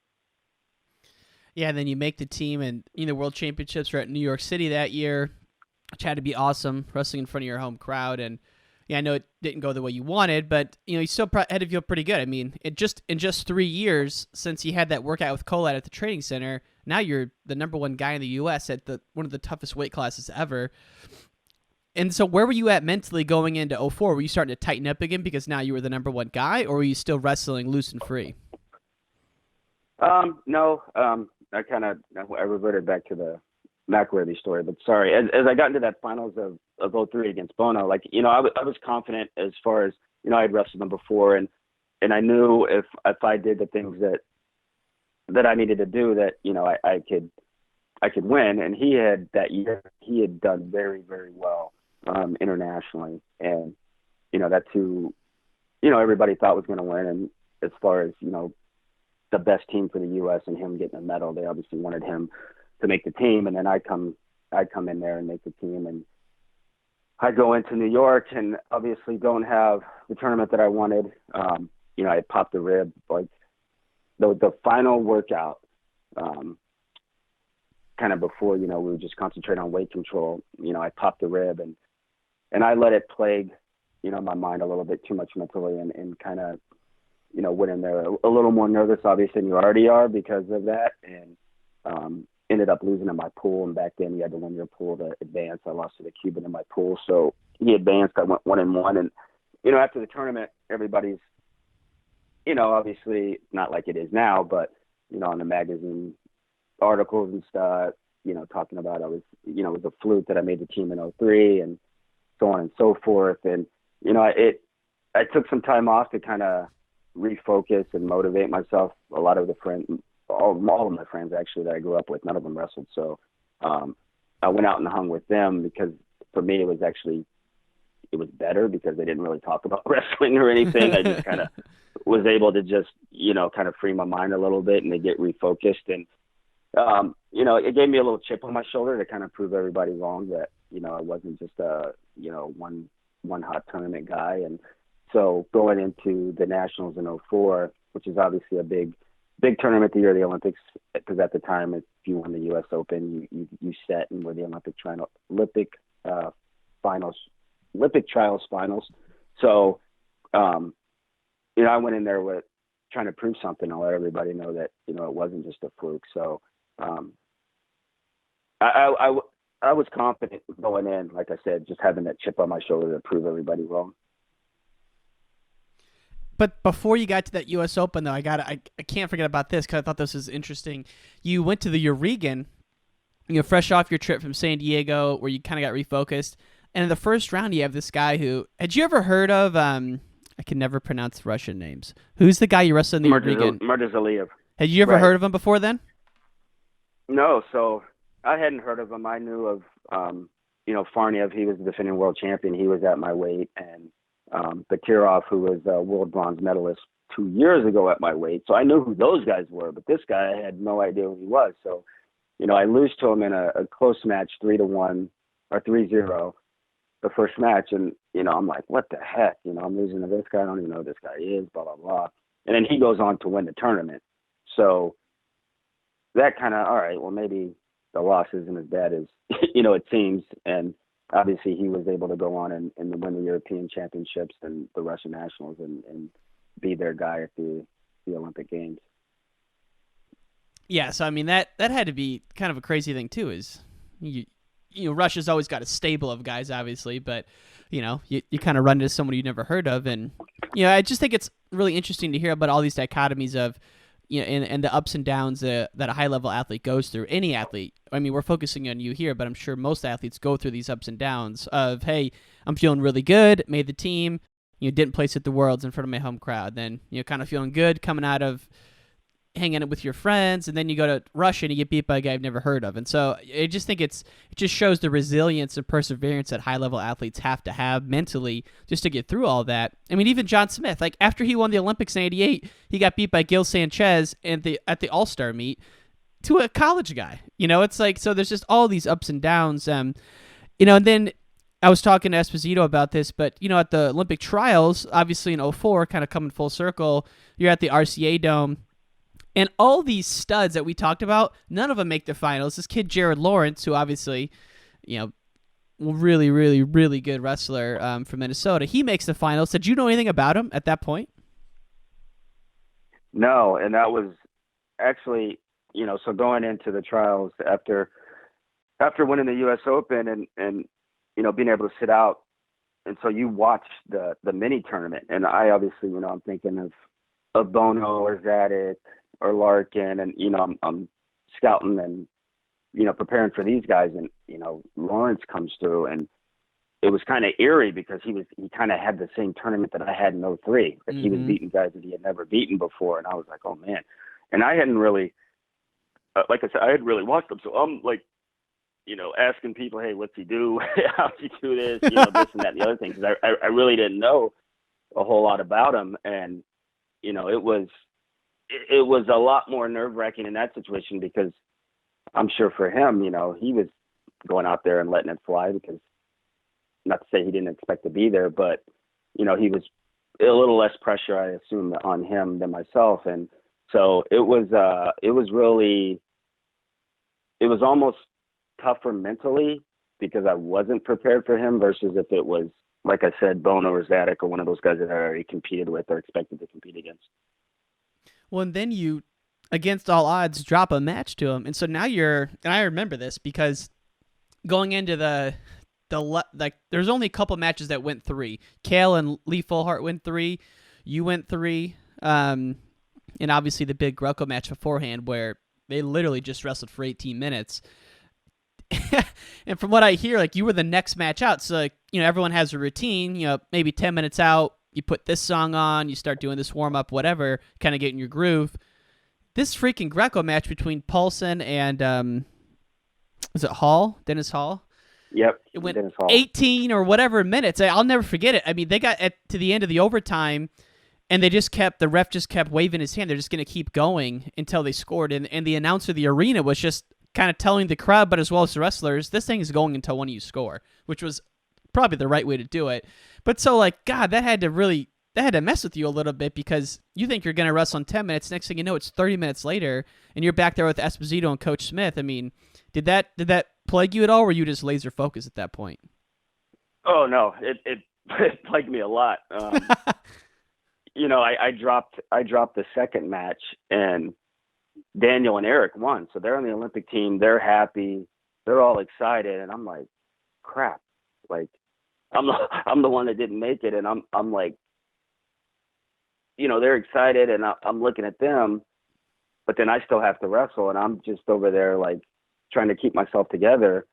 Yeah, and then you make the team, and World Championships were at New York City that year, which had to be awesome, wrestling in front of your home crowd. And yeah, I know it didn't go the way you wanted, but you still had to feel pretty good. I mean, in just 3 years since you had that workout with Kolat at the training center, now you're the number one guy in the U.S. at one of the toughest weight classes ever. And so where were you at mentally going into 2004? Were you starting to tighten up again because now you were the number one guy, or were you still wrestling loose and free? No, I reverted back to the McIlravy story, but sorry. As I got into that finals of 2003 against Bono, I was confident as far as, I had wrestled him before, and I knew if I did the things that I needed to do, that, I could win. And he had that year, he had done very, very well, internationally. And, that's who, everybody thought was going to win. And as far as, the best team for the U.S. and him getting a medal, they obviously wanted him to make the team. And then I come in there and make the team, and I go into New York and obviously don't have the tournament that I wanted. I popped the rib, like the final workout, kind of before, we were just concentrating on weight control. I popped the rib, and I let it plague, my mind a little bit too much mentally, and kind of, went in there a little more nervous, obviously, than you already are because of that. And, ended up losing in my pool, and back then you had to win your pool to advance. I lost to the Cuban in my pool, so he advanced. I went 1-1, and after the tournament, everybody's obviously not like it is now, but on the magazine articles and stuff, talking about it was a fluke that I made the team in 2003, and so on and so forth. And I took some time off to kind of refocus and motivate myself. A lot of the friends, all of my friends actually that I grew up with, none of them wrestled. So I went out and hung with them, because for me it was better because they didn't really talk about wrestling or anything. I just kind of was able to just, kind of free my mind a little bit and to get refocused. And, it gave me a little chip on my shoulder to kind of prove everybody wrong that, I wasn't just a, one hot tournament guy. And so going into the Nationals in 2004, which is obviously a big tournament the year of the Olympics, because at the time, if you won the U.S. Open, you set and were the Olympic trials finals. So, I went in there with trying to prove something. I'll let everybody know that, it wasn't just a fluke. So, I was confident going in, like I said, just having that chip on my shoulder to prove everybody wrong. But before you got to that U.S. Open, though, I can't forget about this, because I thought this was interesting. You went to the Uregan, fresh off your trip from San Diego, where you kind of got refocused. And in the first round, you have this guy who, had you ever heard of, I can never pronounce Russian names. Who's the guy you wrestled in the Uregan? Murdazaliev. Had you ever heard of him before then? No, so I hadn't heard of him. I knew of, Farniev. He was the defending world champion. He was at my weight, and Bakirov, who was a world bronze medalist 2 years ago at my weight. So I knew who those guys were, but this guy, I had no idea who he was. So, I lose to him in a close match, 3-1 or 3-0, the first match. And, I'm like, what the heck? I'm losing to this guy. I don't even know who this guy is, blah, blah, blah. And then he goes on to win the tournament. So that kind of, all right, well, maybe the loss isn't as bad as, it seems. And obviously he was able to go on and win the European Championships and the Russian Nationals and be their guy at the Olympic Games. Yeah, so I mean that had to be kind of a crazy thing too. Is Russia's always got a stable of guys, obviously, but you kind of run into someone you've never heard of, and I just think it's really interesting to hear about all these dichotomies of and the ups and downs that a high level athlete goes through. Any athlete. I mean, we're focusing on you here, but I'm sure most athletes go through these ups and downs of, hey, I'm feeling really good, made the team, didn't place at the Worlds in front of my home crowd. Then, kind of feeling good coming out of hanging out with your friends, and then you go to Russia and you get beat by a guy I've never heard of. And so I just think it just shows the resilience and perseverance that high-level athletes have to have mentally just to get through all that. I mean, even John Smith, like after he won the Olympics in '88, he got beat by Gil Sanchez at the All-Star meet to a college guy. It's like, so there's just all these ups and downs. And then I was talking to Esposito about this, but, at the Olympic trials, obviously in '04, kind of coming full circle, you're at the RCA Dome, and all these studs that we talked about, none of them make the finals. This kid, Jared Lawrence, who obviously, really, really, really good wrestler from Minnesota, he makes the finals. Did you know anything about him at that point? No, and that was actually, so going into the trials after winning the U.S. Open and being able to sit out, and so you watch the mini tournament, and I obviously, I'm thinking of Bono or Zadick or Larkin, and I'm scouting and preparing for these guys, and Lawrence comes through, and it was kind of eerie because he kind of had the same tournament that I had in '03, that he was beating guys that he had never beaten before, and I was like, oh man, and I hadn't really, like I said, I hadn't really watched him, so I'm like, asking people, hey, what's he do? How's he do this? This and that and the other thing, because I really didn't know a whole lot about him, and it was a lot more nerve-wracking in that situation, because I'm sure for him, he was going out there and letting it fly, because not to say he didn't expect to be there, but he was a little less pressure, I assume, on him than myself, and so it was almost tougher mentally because I wasn't prepared for him versus if it was, like I said, Bono or Zadick or one of those guys that I already competed with or expected to compete against. Well, and then you, against all odds, drop a match to him. And so now and I remember this because going into there's only a couple matches that went 3. Kale and Lee Fullhart went 3. You went 3. And obviously the big Greco match beforehand where they literally just wrestled for 18 minutes. And from what I hear, like, you were the next match out. So, like, everyone has a routine, maybe 10 minutes out, you put this song on, you start doing this warm-up, whatever, kind of get in your groove. This freaking Greco match between Paulson and, was it Hall? Dennis Hall? Yep. It went Dennis Hall. 18 or whatever minutes. I'll never forget it. I mean, they got to the end of the overtime, and the ref just kept waving his hand. They're just going to keep going until they scored. And the announcer of the arena was just kind of telling the crowd, but as well as the wrestlers, this thing is going until one of you score, which was probably the right way to do it. But so, like, God, that had to mess with you a little bit, because you think you're going to wrestle in 10 minutes. Next thing you know, it's 30 minutes later, and you're back there with Esposito and Coach Smith. I mean, did that plague you at all, or were you just laser focused at that point? Oh, no, it plagued me a lot. I dropped the second match, and Daniel and Eric won. So they're on the Olympic team. They're happy. They're all excited. And I'm like, crap. Like, I'm the one that didn't make it. And I'm like, they're excited, and I'm looking at them, but then I still have to wrestle, and I'm just over there, like, trying to keep myself together.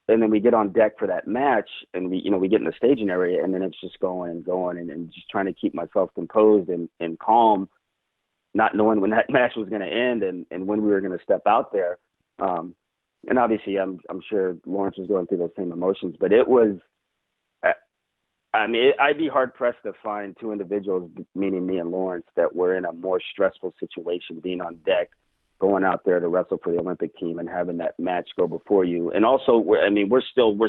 And then we get on deck for that match, and we get in the staging area, and then it's just going and going, and just trying to keep myself composed and calm, not knowing when that match was going to end and when we were going to step out there. And obviously I'm sure Lawrence was going through those same emotions, but it was, I'd be hard pressed to find 2 individuals, meaning me and Lawrence, that were in a more stressful situation, being on deck, going out there to wrestle for the Olympic team and having that match go before you. And also, we're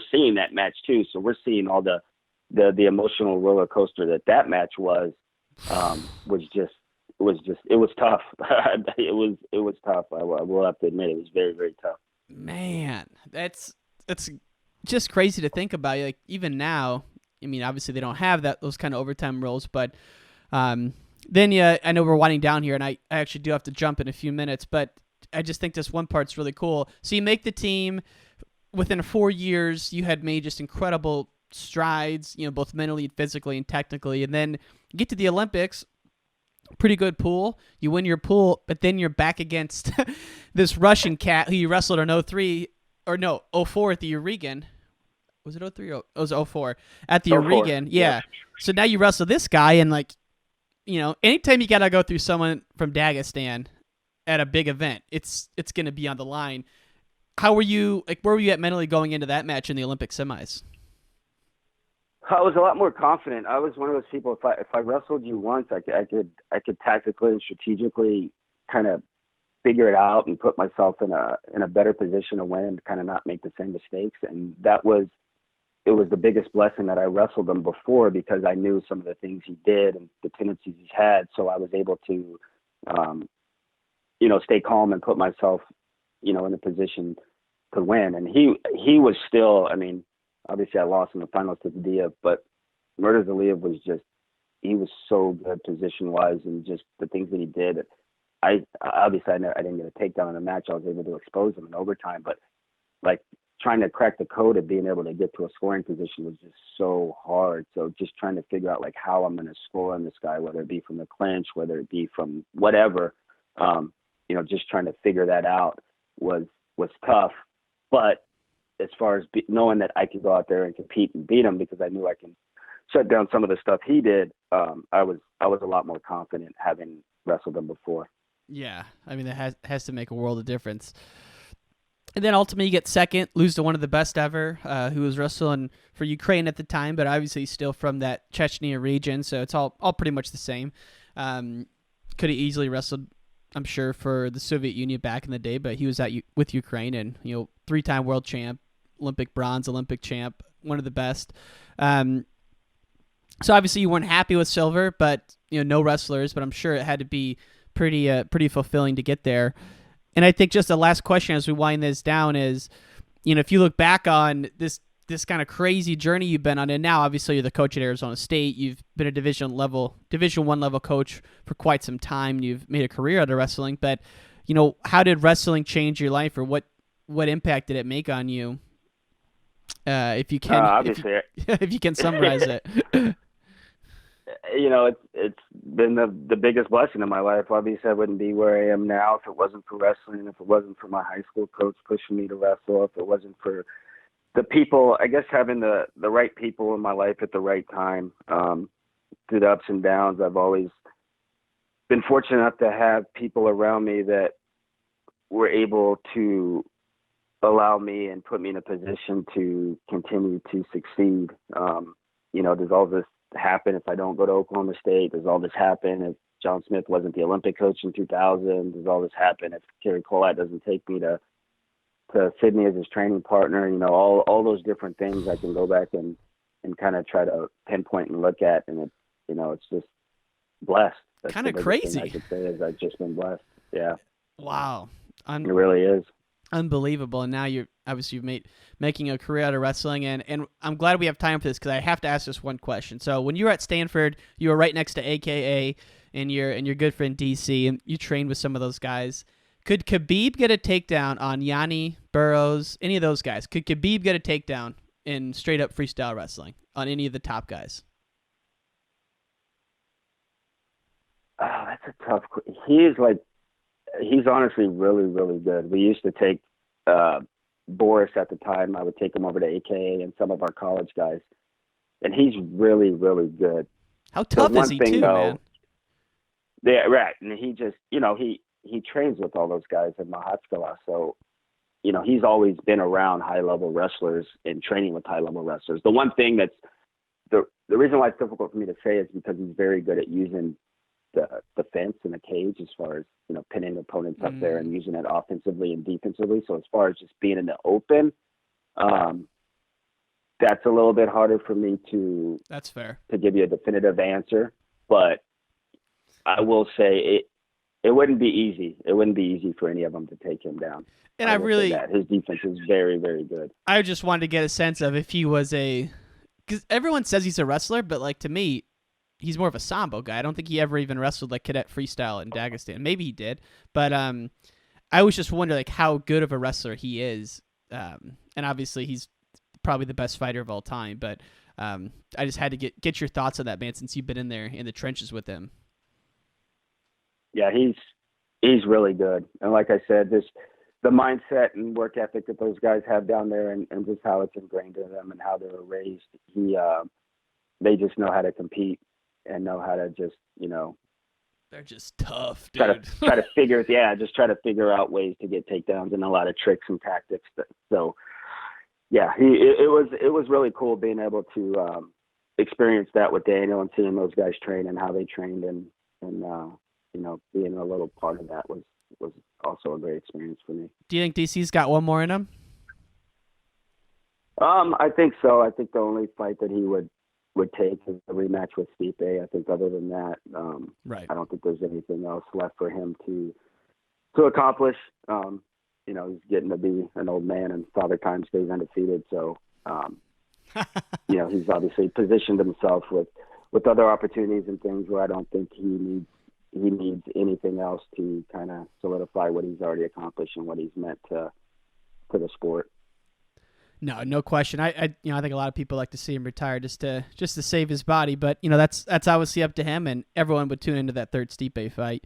seeing that match too. So we're seeing all the emotional roller coaster that match was tough. It was tough. I will have to admit, it was very, very tough. Man, that's just crazy to think about. Like, even now, I mean, obviously they don't have those kind of overtime rules, but then I know we're winding down here, and I actually do have to jump in a few minutes, but I just think this one part's really cool. So you make the team. Within 4 years, you had made just incredible strides, both mentally, physically, and technically, and then you get to the Olympics. Pretty good pool. You win your pool, but then you're back against this Russian cat who you wrestled in 04 at the Oregon. Was it 03? It was 04 at the Oregon. Yeah. So now you wrestle this guy, and anytime you got to go through someone from Dagestan, at a big event. It's going to be on the line. How were you? Like, where were you at mentally going into that match in the Olympic semis? I was a lot more confident. I was one of those people. If I wrestled you once, I could tactically and strategically kind of figure it out and put myself in a better position to win and kind of not make the same mistakes. And it was the biggest blessing that I wrestled him before, because I knew some of the things he did and the tendencies he's had. So I was able to, stay calm and put myself, in a position to win. And he was still, I mean, obviously I lost in the finals to Dia, but Murder Zaliyev was he was so good position wise, and just the things that he did. I didn't get a takedown in the match. I was able to expose him in overtime, but like trying to crack the code of being able to get to a scoring position was just so hard. So just trying to figure out like how I'm going to score on this guy, whether it be from the clinch, whether it be from whatever, just trying to figure that out was tough. But as far as knowing that I could go out there and compete and beat him, because I knew I can shut down some of the stuff he did, I was a lot more confident having wrestled him before. Yeah, I mean, that has to make a world of difference. And then ultimately you get second, lose to one of the best ever, who was wrestling for Ukraine at the time, but obviously still from that Chechnya region, so it's all pretty much the same. Could have easily wrestled, I'm sure, for the Soviet Union back in the day, but he was with Ukraine, and 3-time world champ, Olympic bronze, Olympic champ, one of the best. So obviously you weren't happy with silver, but no wrestlers, but I'm sure it had to be pretty fulfilling to get there. And I think just the last question as we wind this down is, if you look back on this kind of crazy journey you've been on, and now obviously you're the coach at Arizona State, you've been a Division I level coach for quite some time, you've made a career out of wrestling, but how did wrestling change your life, or what impact did it make on you? If you can, obviously, if you can summarize it. It's been the biggest blessing in my life. Obviously, I wouldn't be where I am now if it wasn't for wrestling, if it wasn't for my high school coach pushing me to wrestle, if it wasn't for the people, I guess having the right people in my life at the right time. Through the ups and downs, I've always been fortunate enough to have people around me that were able to allow me and put me in a position to continue to succeed. Does all this happen if I don't go to Oklahoma State? Does all this happen if John Smith wasn't the Olympic coach in 2000? Does all this happen if Kerry Kolat doesn't take me to Sydney as his training partner? All those different things I can go back and kind of try to pinpoint and look at, and it's just blessed. That's kind of crazy. I could say is I've just been blessed. Yeah. Wow. It really is. Unbelievable. And now you're making a career out of wrestling, and I'm glad we have time for this, because I have to ask this one question. So when you were at Stanford, you were right next to AKA and your good friend DC, and you trained with some of those guys. Could Khabib get a takedown on Yanni, Burroughs, any of those guys? Could Khabib get a takedown in straight up freestyle wrestling on any of the top guys? Oh, that's a tough question. He's honestly really, really good. We used to take Boris at the time. I would take him over to AKA and some of our college guys, and he's really, really good. How tough is he too, man? Yeah, right. And he just, he trains with all those guys in Mahatskala, so he's always been around high-level wrestlers and training with high-level wrestlers. The one thing that's the reason why it's difficult for me to say is because he's very good at using the fence and the cage, as far as pinning opponents up there and using it offensively and defensively. So as far as just being in the open, that's a little bit harder for me to. That's fair. To give you a definitive answer, but I will say it wouldn't be easy. It wouldn't be easy for any of them to take him down. And his defense is very, very good. I just wanted to get a sense of if he was because everyone says he's a wrestler, but to me, he's more of a sambo guy. I don't think he ever even wrestled like cadet freestyle in Dagestan. Maybe he did, but I always just wonder how good of a wrestler he is. And obviously he's probably the best fighter of all time, but I just had to get your thoughts on that, man, since you've been in there in the trenches with him. Yeah, he's really good. And like I said, the mindset and work ethic that those guys have down there, and just how it's ingrained in them and how they were raised, they just know how to compete and know how to just, They're just tough, try dude. just try to figure out ways to get takedowns and a lot of tricks and tactics. So yeah, it was really cool being able to experience that with Daniel and seeing those guys train and how they trained, and being a little part of that was also a great experience for me. Do you think DC's got one more in him? I think so. I think the only fight that he would take is a rematch with Stipe. I think other than that, right. I don't think there's anything else left for him to accomplish. He's getting to be an old man, and Father Time stays undefeated. So, he's obviously positioned himself with other opportunities and things where I don't think he needs anything else to kind of solidify what he's already accomplished and what he's meant to the sport. No question. I think a lot of people like to see him retire just to save his body, but that's obviously up to him, and everyone would tune into that third Stipe fight.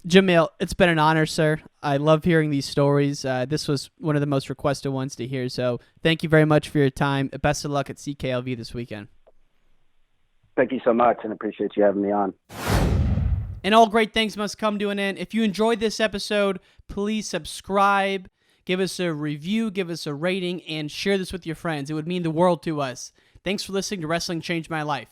Jamill, it's been an honor, sir. I love hearing these stories. This was one of the most requested ones to hear, so thank you very much for your time. Best of luck at CKLV this weekend. Thank you so much, and appreciate you having me on. And all great things must come to an end. If you enjoyed this episode, please subscribe. Give us a review, give us a rating, and share this with your friends. It would mean the world to us. Thanks for listening to Wrestling Changed My Life.